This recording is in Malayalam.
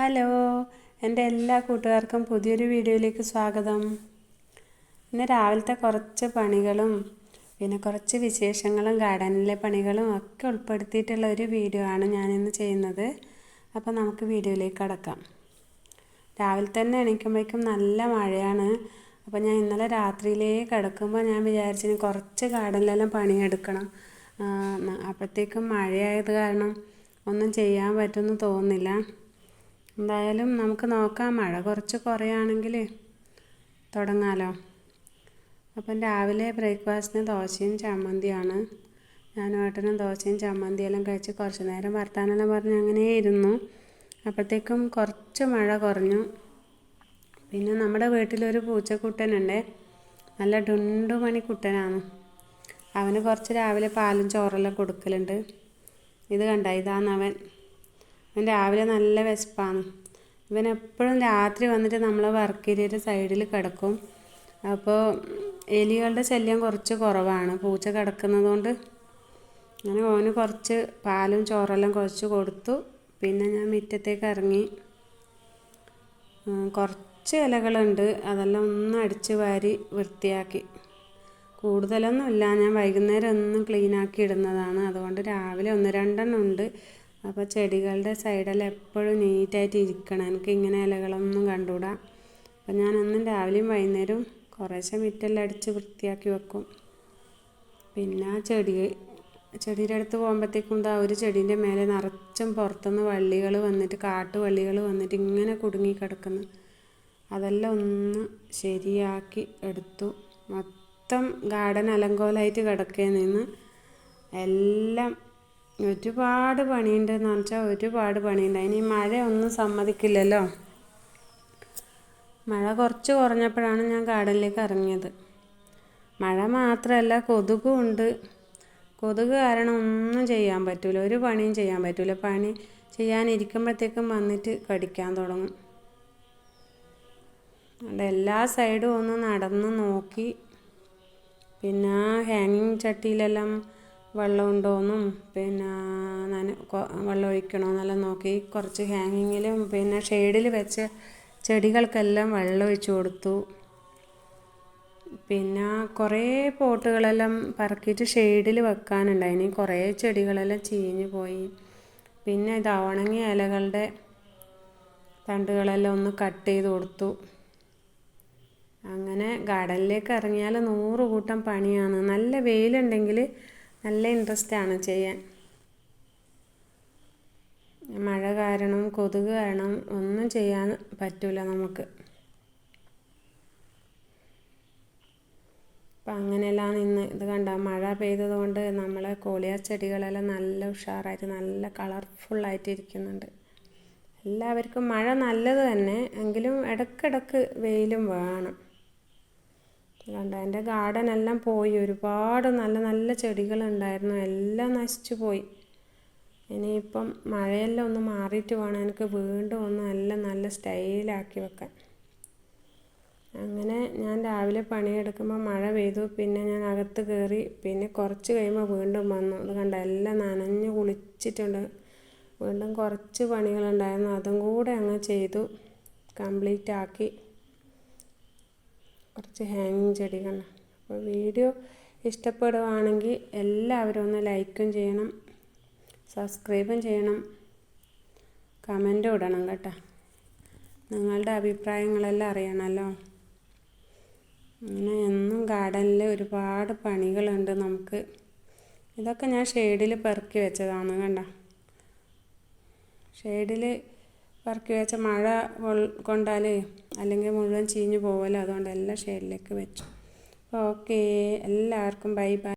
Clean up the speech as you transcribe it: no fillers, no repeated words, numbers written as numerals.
ഹലോ, എൻ്റെ എല്ലാ കൂട്ടുകാർക്കും പുതിയൊരു വീഡിയോയിലേക്ക് സ്വാഗതം. ഇന്ന് രാവിലത്തെ കുറച്ച് പണികളും പിന്നെ കുറച്ച് വിശേഷങ്ങളും ഗാർഡനിലെ പണികളും ഒക്കെ ഉൾപ്പെടുത്തിയിട്ടുള്ള ഒരു വീഡിയോ ആണ് ഞാനിന്ന് ചെയ്യുന്നത്. അപ്പോൾ നമുക്ക് വീഡിയോയിലേക്ക് കടക്കാം. രാവിലെ തന്നെ എണീക്കുമ്പോഴേക്കും നല്ല മഴയാണ്. അപ്പോൾ ഞാൻ ഇന്നലെ രാത്രിയിലേ കിടക്കുമ്പോൾ ഞാൻ വിചാരിച്ചിന് കുറച്ച് ഗാർഡനിലെല്ലാം പണിയെടുക്കണം. അപ്പോഴത്തേക്കും മഴയായത് കാരണം ഒന്നും ചെയ്യാൻ പറ്റുമെന്ന് തോന്നുന്നില്ല. എന്തായാലും നമുക്ക് നോക്കാം, മഴ കുറച്ച് കുറയാണെങ്കിൽ തുടങ്ങാമല്ലോ. അപ്പം രാവിലെ ബ്രേക്ക്ഫാസ്റ്റിന് ദോശയും ചമ്മന്തിയാണ്. ഞാനും ഏട്ടനും ദോശയും ചമ്മന്തിയെല്ലാം കഴിച്ച് കുറച്ച് നേരം വർത്താനെല്ലാം പറഞ്ഞ് അങ്ങനെ ഇരുന്നു. അപ്പോഴത്തേക്കും കുറച്ച് മഴ കുറഞ്ഞു. പിന്നെ നമ്മുടെ വീട്ടിലൊരു പൂച്ചക്കുട്ടനുണ്ട്, നല്ല ഡുണ്ടുമണി കുട്ടനാണ്. അവന് കുറച്ച് രാവിലെ പാലും ചോറെല്ലാം കൊടുക്കലുണ്ട്. ഇത് കണ്ട, ഇതാണ് അവൻ രാവിലെ നല്ല വിശപ്പാണ്. ഇവൻ എപ്പോഴും രാത്രി വന്നിട്ട് നമ്മൾ വർക്കേരിയയുടെ സൈഡിൽ കിടക്കും. അപ്പോൾ എലികളുടെ ശല്യം കുറച്ച് കുറവാണ് പൂച്ച കിടക്കുന്നതുകൊണ്ട്. അങ്ങനെ ഓന് കുറച്ച് പാലും ചോറെല്ലാം കുറച്ച് കൊടുത്തു. പിന്നെ ഞാൻ മുറ്റത്തേക്ക് ഇറങ്ങി. കുറച്ച് ഇലകളുണ്ട്, അതെല്ലാം ഒന്ന് അടിച്ച് വാരി വൃത്തിയാക്കി. കൂടുതലൊന്നുമില്ല, ഞാൻ വൈകുന്നേരം ഒന്ന് ക്ലീനാക്കി ഇടുന്നതാണ്. അതുകൊണ്ട് രാവിലെ 1-2 ഉണ്ട്. അപ്പോൾ ചെടികളുടെ സൈഡെല്ലാം എപ്പോഴും നീറ്റായിട്ട് ഇരിക്കണം. എനിക്ക് ഇങ്ങനെ ഇലകളൊന്നും കണ്ടുകൂടാ. അപ്പോൾ ഞാൻ എന്നും രാവിലെയും വൈകുന്നേരവും കുറേശ്ശെ മുറ്റെല്ലാം അടിച്ച് വൃത്തിയാക്കി വെക്കും. പിന്നെ ചെടിയുടെ അടുത്ത് പോകുമ്പോഴത്തേക്കും ഒരു ചെടീൻ്റെ മേലെ നിറച്ചും പുറത്തുനിന്ന് വള്ളികൾ വന്നിട്ട്, കാട്ടുവള്ളികൾ വന്നിട്ട് ഇങ്ങനെ കുടുങ്ങി കിടക്കുന്നു. അതെല്ലാം ഒന്ന് ശരിയാക്കി എടുത്തു. മൊത്തം ഗാർഡൻ അലങ്കോലമായിട്ട് കിടക്കുകയിൽ നിന്ന് എല്ലാം ഒരുപാട് പണിയുണ്ടെന്ന് വെച്ചാൽ ഒരുപാട് പണിയുണ്ട്. അതിന് മഴ ഒന്നും സമ്മതിക്കില്ലല്ലോ. മഴ കുറച്ച് കുറഞ്ഞപ്പോഴാണ് ഞാൻ ഗാർഡനിലേക്ക് ഇറങ്ങിയത്. മഴ മാത്രമല്ല, കൊതുകും ഉണ്ട്. കൊതുക് കാരണം ഒന്നും ചെയ്യാൻ പറ്റില്ല, ഒരു പണിയും ചെയ്യാൻ പറ്റില്ല. പണി ചെയ്യാനിരിക്കുമ്പോഴത്തേക്കും വന്നിട്ട് കടിക്കാൻ തുടങ്ങും. അതുകൊണ്ട് എല്ലാ സൈഡും ഒന്ന് നടന്ന് നോക്കി. പിന്നെ ഹാങ്ങിങ് ചട്ടിയിലെല്ലാം വെള്ളം ഉണ്ടോയെന്നും പിന്നെ വെള്ളം ഒഴിക്കണമെന്നെല്ലാം നോക്കി. കുറച്ച് ഹാങ്ങിങ്ങിലും പിന്നെ ഷെയ്ഡിൽ വെച്ച ചെടികൾക്കെല്ലാം വെള്ളം ഒഴിച്ച് കൊടുത്തു. പിന്നെ കുറേ പോട്ടുകളെല്ലാം പറക്കിയിട്ട് ഷെയ്ഡിൽ വെക്കാനുണ്ടായിന്. കുറേ ചെടികളെല്ലാം ചീഞ്ഞു പോയി. പിന്നെ ഇത് ഉണങ്ങിയ ഇലകളുടെ തണ്ടുകളെല്ലാം ഒന്ന് കട്ട് ചെയ്ത് കൊടുത്തു. അങ്ങനെ ഗാർഡനിലേക്ക് ഇറങ്ങിയാൽ 100 കൂട്ടം പണിയാണ്. നല്ല വെയിലുണ്ടെങ്കിൽ നല്ല ഇൻട്രസ്റ്റാണ് ചെയ്യാൻ. മഴ കാരണം കൊതുക് കാരണം ഒന്നും ചെയ്യാൻ പറ്റില്ല നമുക്ക്. അപ്പം അങ്ങനെയെല്ലാം ഇന്ന് ഇത് കണ്ട, മഴ പെയ്തത് കൊണ്ട് നമ്മളെ കോളിയ ചെടികളെല്ലാം നല്ല ഉഷാറായിട്ട് നല്ല കളർഫുള്ളായിട്ട് ഇരിക്കുന്നുണ്ട്. എല്ലാവർക്കും മഴ നല്ലത് തന്നെ, എങ്കിലും ഇടയ്ക്കിടയ്ക്ക് വെയിലും വേണം. കണ്ട, എൻ്റെ ഗാർഡൻ എല്ലാം പോയി. ഒരുപാട് നല്ല നല്ല ചെടികളുണ്ടായിരുന്നു, എല്ലാം നശിച്ചു പോയി. ഇനിയിപ്പം മഴയെല്ലാം ഒന്ന് മാറിയിട്ട് വേണം എനിക്ക് വീണ്ടും ഒന്ന് എല്ലാം നല്ല സ്റ്റൈലാക്കി വെക്കാൻ. അങ്ങനെ ഞാൻ രാവിലെ പണിയെടുക്കുമ്പോൾ മഴ പെയ്തു. പിന്നെ ഞാൻ അകത്ത് കയറി. പിന്നെ കുറച്ച് കഴിയുമ്പോൾ വീണ്ടും വന്നു. അത് കണ്ട, എല്ലാം നനഞ്ഞ് കുളിച്ചിട്ടുണ്ട്. വീണ്ടും കുറച്ച് പണികളുണ്ടായിരുന്നു, അതും കൂടെ അങ്ങ് ചെയ്തു കംപ്ലീറ്റ് ആക്കി. കുറച്ച് ഹാങ്ങിങ് ചെടികൾ. അപ്പോൾ വീഡിയോ ഇഷ്ടപ്പെടുകയാണെങ്കിൽ എല്ലാവരും ഒന്ന് ലൈക്കും ചെയ്യണം, സബ്സ്ക്രൈബും ചെയ്യണം, കമൻറ്റും ഇടണം കേട്ടോ. നിങ്ങളുടെ അഭിപ്രായങ്ങളെല്ലാം അറിയണമല്ലോ. അങ്ങനെ എന്നും ഗാർഡനിൽ ഒരുപാട് പണികളുണ്ട് നമുക്ക്. ഇതൊക്കെ ഞാൻ ഷെയ്ഡിൽ പെറുക്കി വെച്ചതാണ് കണ്ട. ഷെയ്ഡിൽ പെറുക്കി വെച്ച മഴ കൊണ്ടാൽ അല്ലെങ്കിൽ മുഴുവൻ ചീഞ്ഞു പോകുമല്ലോ. അതുകൊണ്ട് എല്ലാം ഷെയ്ഡിലേക്ക് വെച്ചു. ഓക്കേ, എല്ലാവർക്കും ബൈ ബൈ.